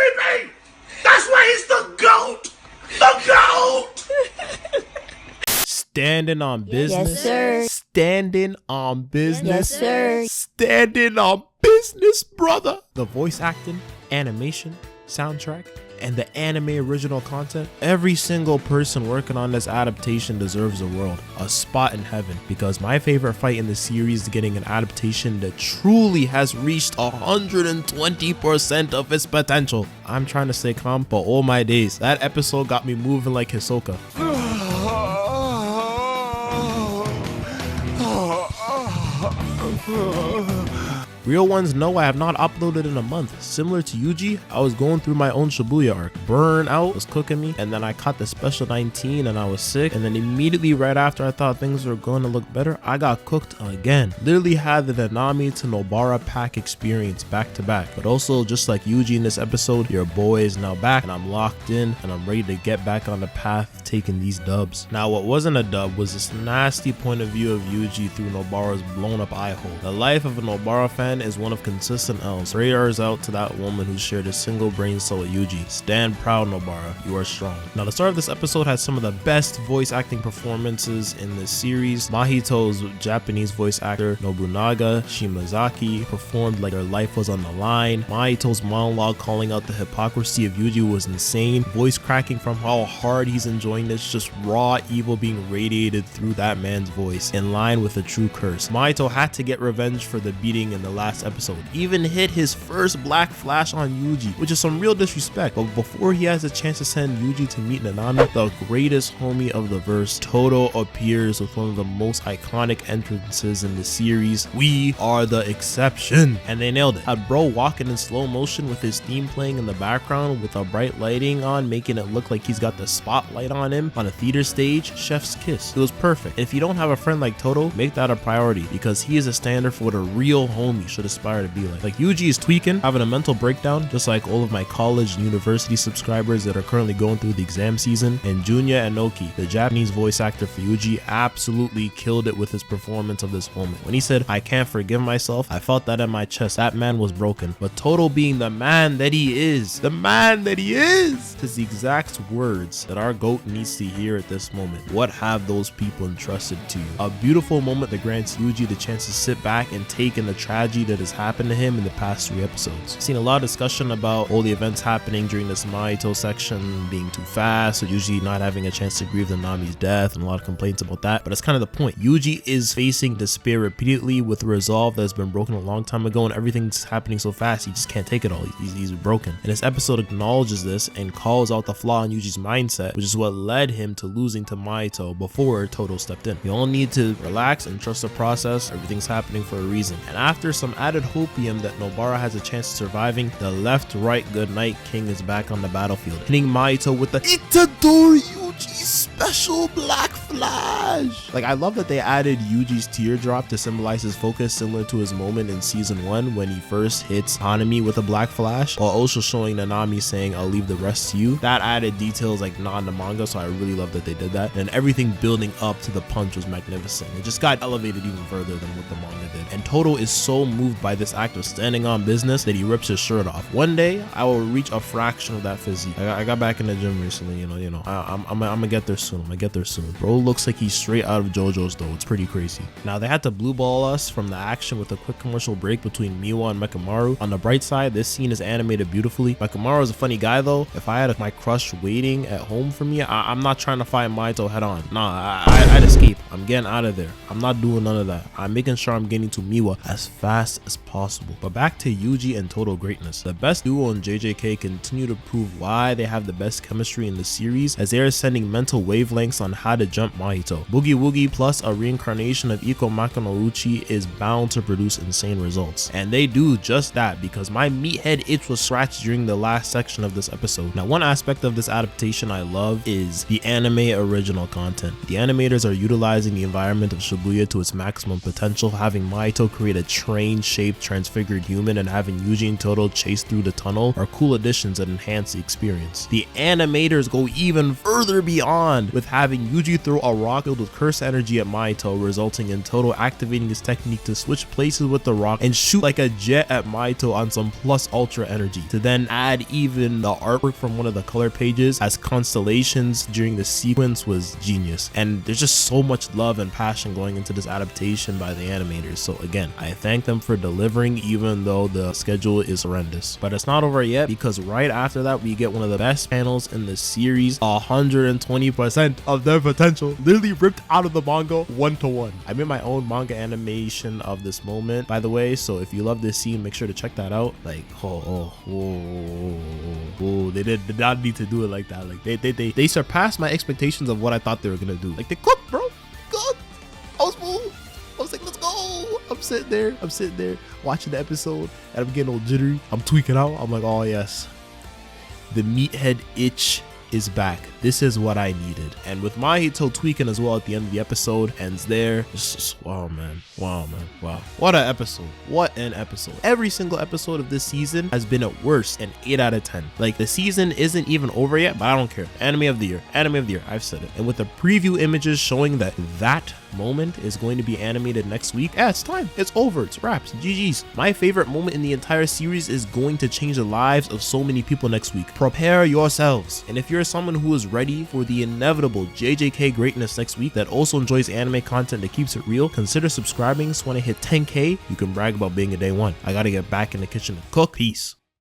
MVP! That's why he's the GOAT! The GOAT! Standing on business. Yes, sir. Standing on business. Yes, sir. Standing on business, brother. The voice acting, animation, soundtrack, and the anime original content. Every single person working on this adaptation deserves a world, a spot in heaven, because my favorite fight in the series is getting an adaptation that truly has reached 120% of its potential. I'm trying to stay calm, but oh my days, that episode got me moving like Hisoka. Real ones know I have not uploaded in a month. Similar to Yuji, I was going through my own Shibuya arc. Burnout was cooking me, and then I caught the special 19 and I was sick, and then immediately right after I thought things were going to look better, I got cooked again. Literally had the Nanami to Nobara pack experience back to back. But also, just like Yuji in this episode, your boy is now back and I'm locked in and I'm ready to get back on the path of taking these dubs. Now what wasn't a dub was this nasty point of view of Yuji through Nobara's blown up eye hole. The life of a Nobara fan is one of consistent L's. Prayers out to that woman who shared a single brain cell with Yuji. Stand proud, Nobara. You are strong. Now, the start of this episode has some of the best voice acting performances in this series. Mahito's Japanese voice actor Nobunaga Shimazaki performed like their life was on the line. Mahito's monologue calling out the hypocrisy of Yuji was insane. Voice cracking from how hard he's enjoying this, just raw evil being radiated through that man's voice, in line with a true curse. Mahito had to get revenge for the beating in the last episode. Even hit his first black flash on Yuji, which is some real disrespect. But before he has a chance to send Yuji to meet Nanami, the greatest homie of the verse, Todo appears with one of the most iconic entrances in the series. We are the exception. And they nailed it. Had bro walking in slow motion with his theme playing in the background with a bright lighting on, making it look like he's got the spotlight on him on a theater stage. Chef's kiss. It was perfect. If you don't have a friend like Todo, make that a priority, because he is a standard for what a real homie should aspire to be like. Like, Yuji is tweaking, having a mental breakdown, just like all of my college and university subscribers that are currently going through the exam season. And Junya Enoki, the Japanese voice actor for Yuji, absolutely killed it with his performance of this moment. When he said, "I can't forgive myself," I felt that in my chest. That man was broken. But Todo, being the man that he is, is the exact words that our GOAT needs to hear at this moment. What have those people entrusted to you? A beautiful moment that grants Yuji the chance to sit back and take in the tragedy that has happened to him in the past 3 episodes. I've seen a lot of discussion about all the events happening during this Mahito section being too fast, or Yuji not having a chance to grieve the Nami's death, and a lot of complaints about that. But it's kind of the point. Yuji is facing despair repeatedly with a resolve that has been broken a long time ago, and everything's happening so fast he just can't take it all. He's broken. And this episode acknowledges this and calls out the flaw in Yuji's mindset, which is what led him to losing to Mahito before Todo stepped in. You all need to relax and trust the process. Everything's happening for a reason. And after some added hopium that Nobara has a chance of surviving, the left-right goodnight king is back on the battlefield, hitting Mahito with the Itadori Yuji special black flash. Like, I love that they added Yuji's teardrop to symbolize his focus, similar to his moment in season 1 when he first hits Hanami with a black flash, while also showing Nanami saying, "I'll leave the rest to you." That added details like not in the manga, so I really love that they did that. And everything building up to the punch was magnificent. It just got elevated even further than what the manga did. And Todo is so moved by this act of standing on business that he rips his shirt off. One day I will reach a fraction of that physique. I got back in the gym recently, I'm gonna get there soon. Bro looks like he's straight out of JoJo's though. It's pretty crazy. Now, they had to blue ball us from the action with a quick commercial break between Miwa and Mekamaru. On the bright side, this scene is animated beautifully. Mekamaru is a funny guy though. If I had my crush waiting at home for me, I'm not trying to fight Mahito head on. Nah, I'd escape. I'm getting out of there. I'm not doing none of that. I'm making sure I'm getting to Miwa as fast as possible. But back to Yuji and Todo greatness. The best duo in JJK continue to prove why they have the best chemistry in the series, as they are sending mental wavelengths on how to jump Mahito. Boogie Woogie plus a reincarnation of Iko Makanouchi is bound to produce insane results. And they do just that, because my meathead itch was scratched during the last section of this episode. Now, one aspect of this adaptation I love is the anime original content. The animators are utilizing the environment of Shibuya to its maximum potential, having Mahito create a train-shaped transfigured human and having Yuji and Todo chase through the tunnel are cool additions that enhance the experience. The animators go even further beyond, with having Yuji throw a rock filled with cursed energy at Mahito, resulting in Todo activating his technique to switch places with the rock and shoot like a jet at Mahito on some plus ultra energy. To then add even the artwork from one of the color pages as constellations during the sequence was genius. And there's just so much love and passion going into this adaptation by the animators. So again, I thank them for delivering even though the schedule is horrendous. But it's not over yet, because right after that we get one of the best panels in the series, 120% of their potential literally ripped out of the manga 1-to-1. I made my own manga animation of this moment, by the way, so if you love this scene, make sure to check that out. Like, they did not need to do it like that. Like they surpassed my expectations of what I thought they were gonna do. Like, they cooked, bro. Cooked. I was moved. I was like, let's go. I'm sitting there watching the episode, and I'm getting all jittery. I'm tweaking out. I'm like, oh yes, the meathead itch is back. This is what I needed. And with Mahito tweaking as well at the end of the episode, ends there. Wow, man. What an episode. What an episode. Every single episode of this season has been at worst an 8 out of 10. Like, the season isn't even over yet, but I don't care. Anime of the year. I've said it. And with the preview images showing that moment is going to be animated next week, yeah, it's time. It's over. It's wraps. GG's. My favorite moment in the entire series is going to change the lives of so many people next week. Prepare yourselves. And if you're someone who is ready for the inevitable JJK greatness next week that also enjoys anime content that keeps it real, consider subscribing so when I hit 10K, you can brag about being a day one. I gotta get back in the kitchen to cook. Peace.